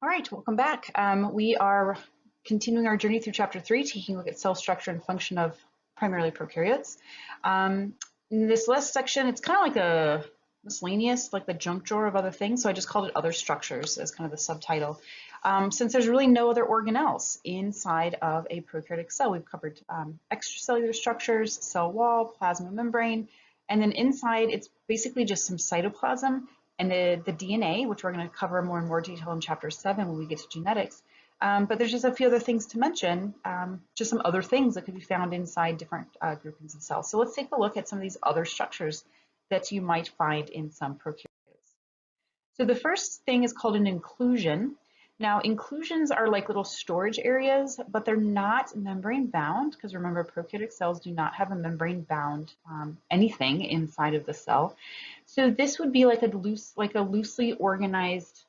All right, welcome back. We are continuing our journey through chapter 3, taking a look at cell structure and function of primarily prokaryotes. In this last section, it's kind of like a miscellaneous, like the junk drawer of other things, so I just called it other structures as kind of the subtitle. Since there's really no other organelles inside of a prokaryotic cell, we've covered extracellular structures, cell wall, plasma membrane, and then inside it's basically just some cytoplasm and the DNA, which we're going to cover more and more detail in chapter 7 when we get to genetics. But there's just a few other things to mention, just some other things that could be found inside different groupings of cells. So let's take a look at some of these other structures that you might find in some prokaryotes. So the first thing is called an inclusion. Now, inclusions are like little storage areas, but they're not membrane bound, because remember, prokaryotic cells do not have a membrane bound anything inside of the cell. So this would be like a loosely organized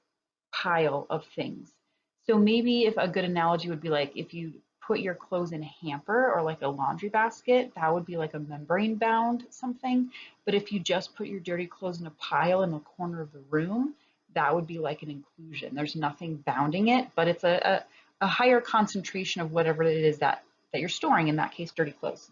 pile of things. So maybe if a good analogy would be like if you put your clothes in a hamper or like a laundry basket, that would be like a membrane bound something. But if you just put your dirty clothes in a pile in the corner of the room, that would be like an inclusion. There's nothing bounding it, but it's a higher concentration of whatever it is that you're storing, in that case, dirty clothes.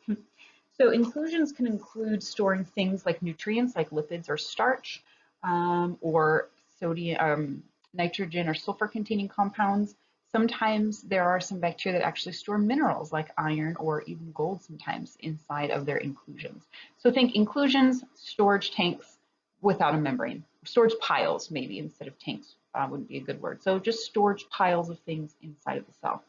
So inclusions can include storing things like nutrients, like lipids or starch, or sodium, nitrogen or sulfur containing compounds. Sometimes there are some bacteria that actually store minerals like iron or even gold sometimes inside of their inclusions. So think inclusions, storage tanks without a membrane. Storage piles, maybe, instead of tanks wouldn't be a good word. So just storage piles of things inside of the cell.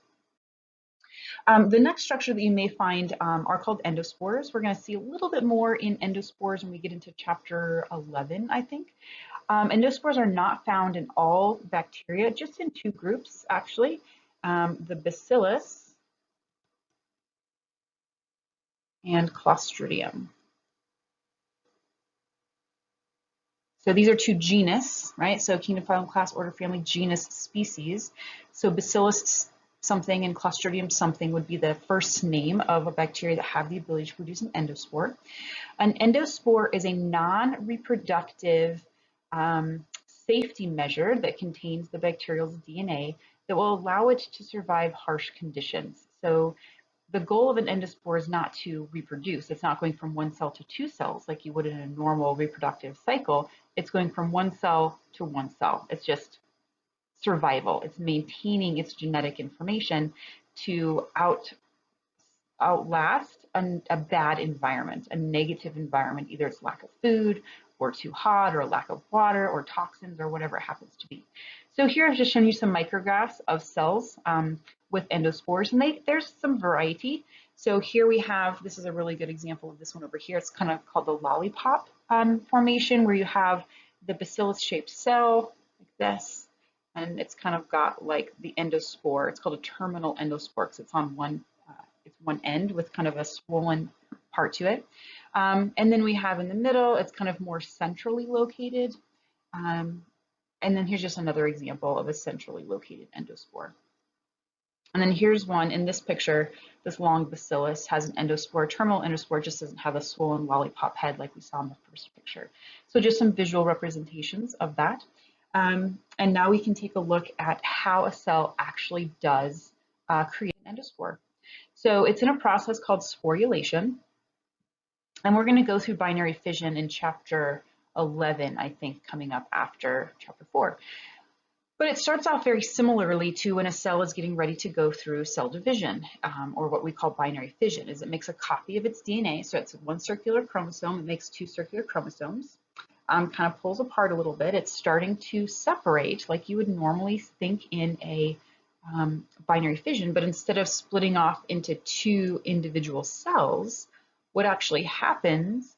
The next structure that you may find are called endospores. We're going to see a little bit more in endospores when we get into chapter 11, I think. Endospores are not found in all bacteria, just in two groups, actually. The Bacillus and Clostridium. So these are two genus, right? So kingdom, phylum, class, order, family, genus, species. So Bacillus something and Clostridium something would be the first name of a bacteria that have the ability to produce an endospore. An endospore is a non-reproductive safety measure that contains the bacterial's DNA that will allow it to survive harsh conditions. So the goal of an endospore is not to reproduce. It's not going from one cell to two cells like you would in a normal reproductive cycle. It's going from one cell to one cell. It's just survival. It's maintaining its genetic information to outlast a bad environment, a negative environment. Either it's lack of food or too hot or a lack of water or toxins or whatever it happens to be. So here I've just shown you some micrographs of cells with endospores, and there's some variety. So here we have, this is a really good example of this one over here. It's kind of called the lollipop formation, where you have the bacillus-shaped cell like this, and it's kind of got like the endospore. It's called a terminal endospore because it's on one end with kind of a swollen part to it. And then we have in the middle, it's kind of more centrally located. And then here's just another example of a centrally located endospore. And then here's one in this picture. This long bacillus has an endospore. Terminal endospore just doesn't have a swollen lollipop head like we saw in the first picture. So just some visual representations of that. And now we can take a look at how a cell actually does create an endospore. So it's in a process called sporulation. And we're going to go through binary fission in chapter 11, I think, coming up after chapter 4. But it starts off very similarly to when a cell is getting ready to go through cell division, or what we call binary fission, is it makes a copy of its DNA. So it's one circular chromosome, it makes two circular chromosomes, kind of pulls apart a little bit. It's starting to separate like you would normally think in a binary fission, but instead of splitting off into two individual cells, what actually happens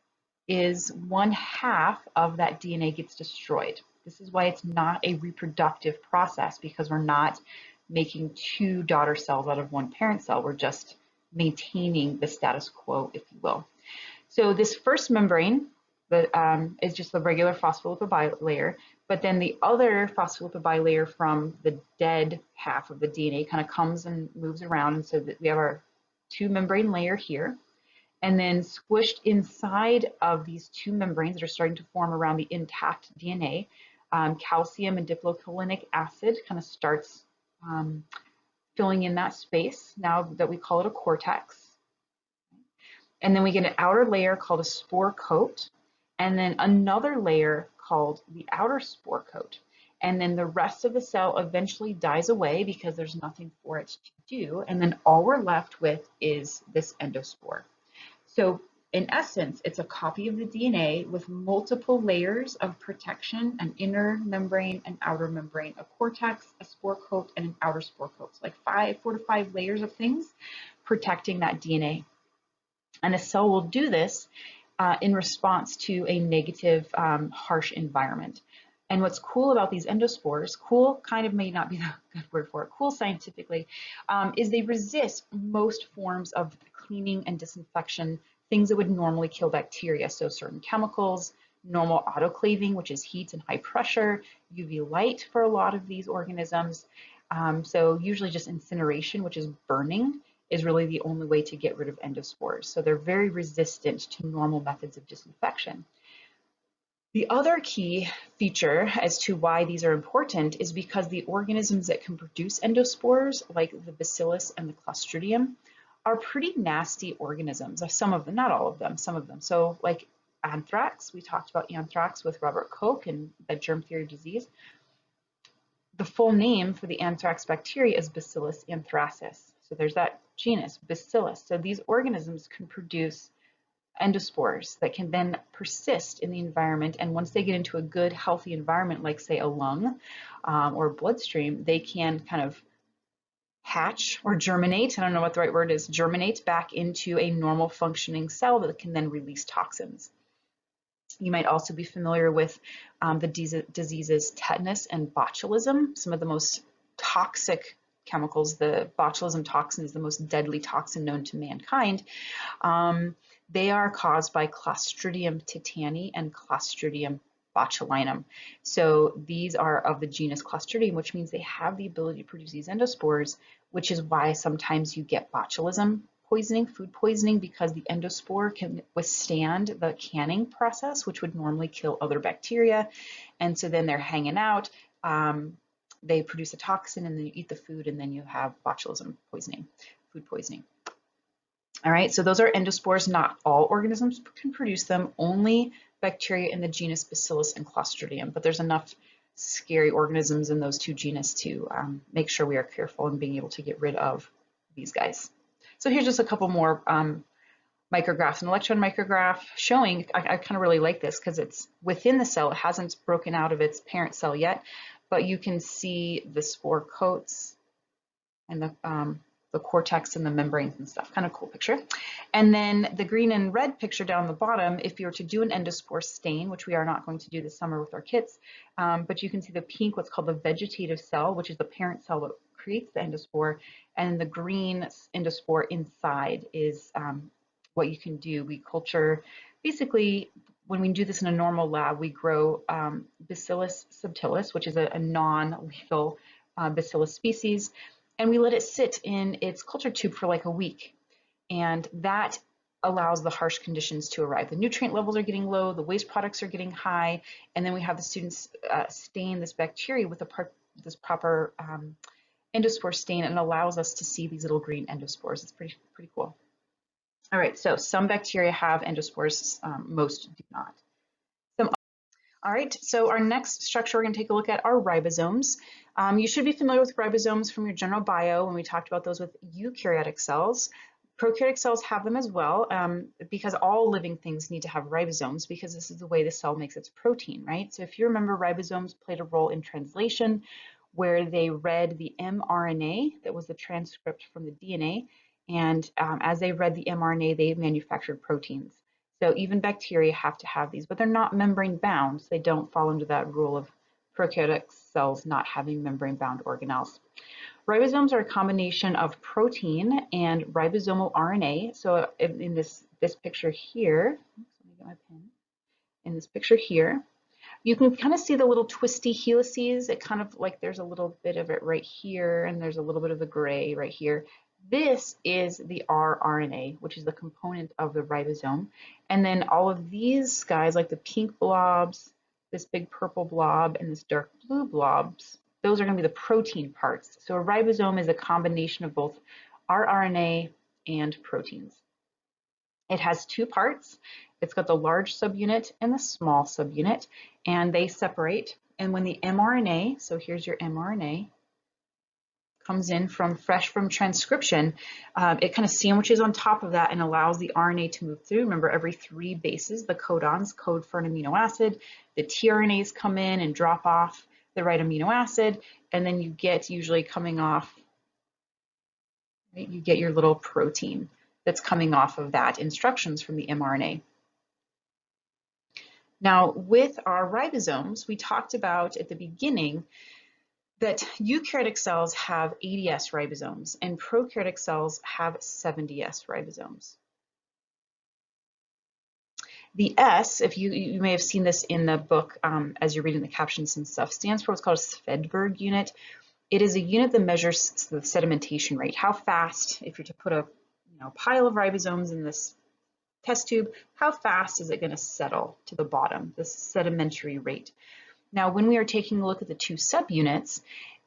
is 1/2 of that DNA gets destroyed. This is why it's not a reproductive process, because we're not making two daughter cells out of one parent cell. We're just maintaining the status quo, if you will. So this first membrane that is just the regular phospholipid bilayer, but then the other phospholipid bilayer from the dead half of the DNA kind of comes and moves around, and so that we have our two membrane layer here. And then squished inside of these two membranes that are starting to form around the intact DNA, Calcium and diplocalinic acid kind of starts filling in that space now that we call it a cortex. And then we get an outer layer called a spore coat, and then another layer called the outer spore coat. And then the rest of the cell eventually dies away because there's nothing for it to do. And then all we're left with is this endospore. So in essence, it's a copy of the DNA with multiple layers of protection, an inner membrane, an outer membrane, a cortex, a spore coat, and an outer spore coat. So like 4 to 5 layers of things protecting that DNA. And a cell will do this in response to a negative, harsh environment. And what's cool about these endospores, cool kind of may not be the good word for it, cool scientifically, is they resist most forms of cleaning and disinfection, things that would normally kill bacteria. So certain chemicals, normal autoclaving, which is heat and high pressure, UV light for a lot of these organisms. So usually just incineration, which is burning, is really the only way to get rid of endospores. So they're very resistant to normal methods of disinfection. The other key feature as to why these are important is because the organisms that can produce endospores, like the bacillus and the clostridium, are pretty nasty organisms. Some of them, not all of them, some of them. So like anthrax, we talked about anthrax with Robert Koch and the germ theory of disease. The full name for the anthrax bacteria is Bacillus anthracis. So there's that genus, Bacillus. So these organisms can produce endospores that can then persist in the environment. And once they get into a good, healthy environment, like say a lung or a bloodstream, they can kind of hatch or germinate. I don't know what the right word is, germinate back into a normal functioning cell that can then release toxins. You might also be familiar with the diseases tetanus and botulism, some of the most toxic chemicals. The botulism toxin is the most deadly toxin known to mankind. They are caused by Clostridium tetani and Clostridium botulinum. So these are of the genus Clostridium, which means they have the ability to produce these endospores, which is why sometimes you get botulism poisoning, food poisoning, because the endospore can withstand the canning process, which would normally kill other bacteria. And so then they're hanging out. They produce a toxin and then you eat the food and then you have botulism poisoning, food poisoning. All right, so those are endospores. Not all organisms can produce them, only bacteria in the genus Bacillus and Clostridium, but there's enough scary organisms in those two genus to make sure we are careful in being able to get rid of these guys. So here's just a couple more micrographs. An electron micrograph showing, I kind of really like this because it's within the cell. It hasn't broken out of its parent cell yet, but you can see the spore coats and the cortex and the membranes and stuff. Kind of cool picture. And then the green and red picture down the bottom, if you were to do an endospore stain, which we are not going to do this summer with our kits, but you can see the pink, what's called the vegetative cell, which is the parent cell that creates the endospore, and the green endospore inside is what you can do. We culture, basically, when we do this in a normal lab, we grow Bacillus subtilis, which is a non-lethal Bacillus species, and we let it sit in its culture tube for like a week. And that allows the harsh conditions to arrive. The nutrient levels are getting low, the waste products are getting high, and then we have the students stain this bacteria with this proper endospore stain, and it allows us to see these little green endospores. It's pretty cool. All right, so some bacteria have endospores, most do not. All right, so our next structure we're going to take a look at are ribosomes. You should be familiar with ribosomes from your general bio when we talked about those with eukaryotic cells. Prokaryotic cells have them as well, because all living things need to have ribosomes, because this is the way the cell makes its protein, right? So if you remember, ribosomes played a role in translation, where they read the mRNA that was the transcript from the DNA, and as they read the mRNA, they manufactured proteins. So even bacteria have to have these, but they're not membrane bound, so they don't fall into that rule of prokaryotic cells not having membrane bound organelles. Ribosomes are a combination of protein and ribosomal RNA. So in this picture here, let me get my pen. In this picture here, you can kind of see the little twisty helices. It kind of like there's a little bit of it right here, and there's a little bit of the gray right here. This is the rRNA, which is the component of the ribosome. And then all of these guys, like the pink blobs this big purple blob and this dark blue blobs, those are going to be the protein parts. So a ribosome is a combination of both rRNA and proteins. It has two parts. It's got the large subunit and the small subunit, and they separate. And when the mRNA, so here's your mRNA, comes in fresh from transcription, it kind of sandwiches on top of that and allows the RNA to move through. Remember, every 3 bases, the codons code for an amino acid. The tRNAs come in and drop off the right amino acid, and then you get usually coming off, right, you get your little protein that's coming off of that instructions from the mRNA. Now, with our ribosomes, we talked about at the beginning that eukaryotic cells have 80S ribosomes and prokaryotic cells have 70S ribosomes. The S, if you may have seen this in the book as you're reading the captions and stuff, stands for what's called a Svedberg unit. It is a unit that measures the sedimentation rate. How fast, if you're to put a pile of ribosomes in this test tube, how fast is it going to settle to the bottom, the sedimentary rate? Now, when we are taking a look at the two subunits,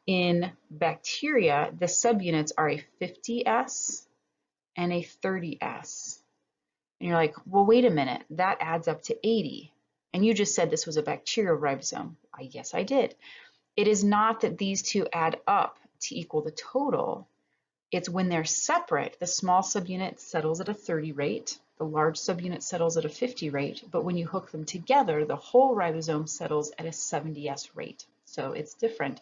in bacteria, the subunits are a 50S and a 30S. And you're like, well, wait a minute, that adds up to 80. And you just said this was a bacterial ribosome. Yes, I did. It is not that these two add up to equal the total. It's when they're separate, the small subunit settles at a 30 rate, the large subunit settles at a 50 rate, but when you hook them together, the whole ribosome settles at a 70S rate. So it's different.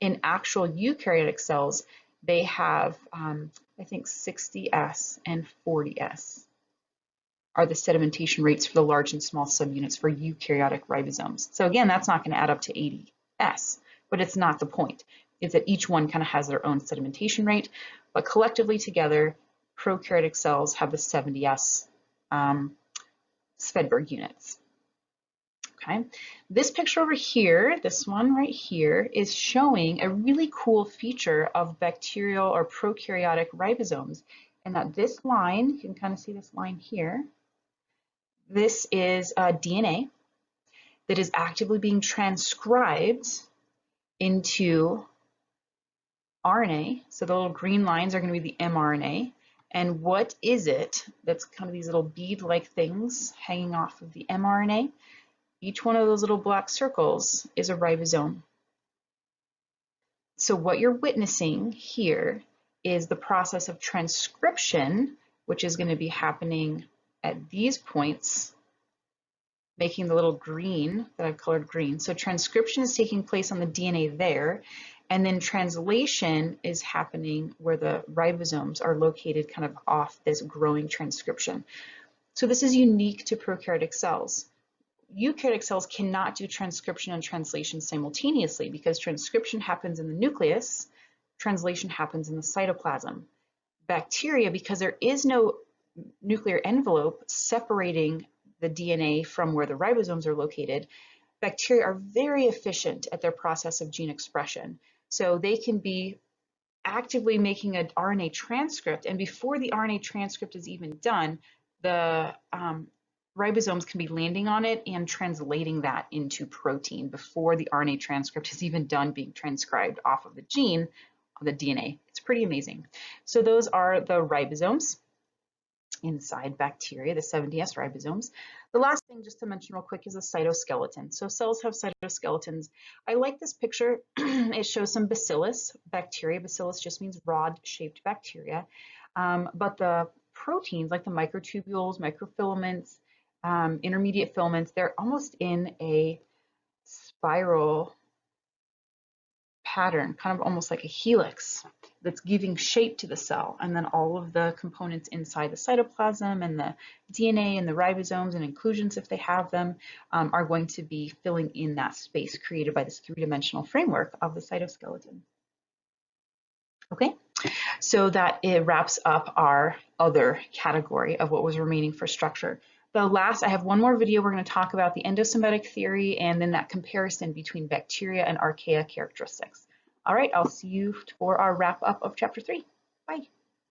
In actual eukaryotic cells, they have, I think 60S and 40S are the sedimentation rates for the large and small subunits for eukaryotic ribosomes. So again, that's not going to add up to 80S, but it's not the point. It's that each one kind of has their own sedimentation rate, but collectively together, prokaryotic cells have the 70S Svedberg units. Okay, this picture over here, this one right here, is showing a really cool feature of bacterial or prokaryotic ribosomes, and that this line, you can kind of see this line here, this is DNA that is actively being transcribed into RNA. So the little green lines are going to be the mRNA. And what is it that's kind of these little bead-like things hanging off of the mRNA? Each one of those little black circles is a ribosome. So what you're witnessing here is the process of transcription, which is going to be happening at these points, making the little green that I've colored green. So transcription is taking place on the DNA there, and then translation is happening where the ribosomes are located kind of off this growing transcription. So this is unique to prokaryotic cells. Eukaryotic cells cannot do transcription and translation simultaneously because transcription happens in the nucleus, translation happens in the cytoplasm. Bacteria, because there is no nuclear envelope separating the DNA from where the ribosomes are located, bacteria are very efficient at their process of gene expression. So they can be actively making an RNA transcript, and before the RNA transcript is even done, the ribosomes can be landing on it and translating that into protein before the RNA transcript is even done being transcribed off of the gene, of the DNA. It's pretty amazing. So those are the ribosomes inside bacteria, the 70S ribosomes. The last thing just to mention real quick is a cytoskeleton. So cells have cytoskeletons. I like this picture. It shows some bacillus bacteria. Bacillus just means rod-shaped bacteria. But the proteins, like the microtubules, microfilaments, intermediate filaments, they're almost in a spiral pattern, kind of almost like a helix that's giving shape to the cell. And then all of the components inside the cytoplasm and the DNA and the ribosomes and inclusions, if they have them, are going to be filling in that space created by this three-dimensional framework of the cytoskeleton. Okay, so that it wraps up our other category of what was remaining for structure. I have one more video. We're going to talk about the endosomatic theory and then that comparison between bacteria and archaea characteristics. All right, I'll see you for our wrap up of chapter 3. Bye.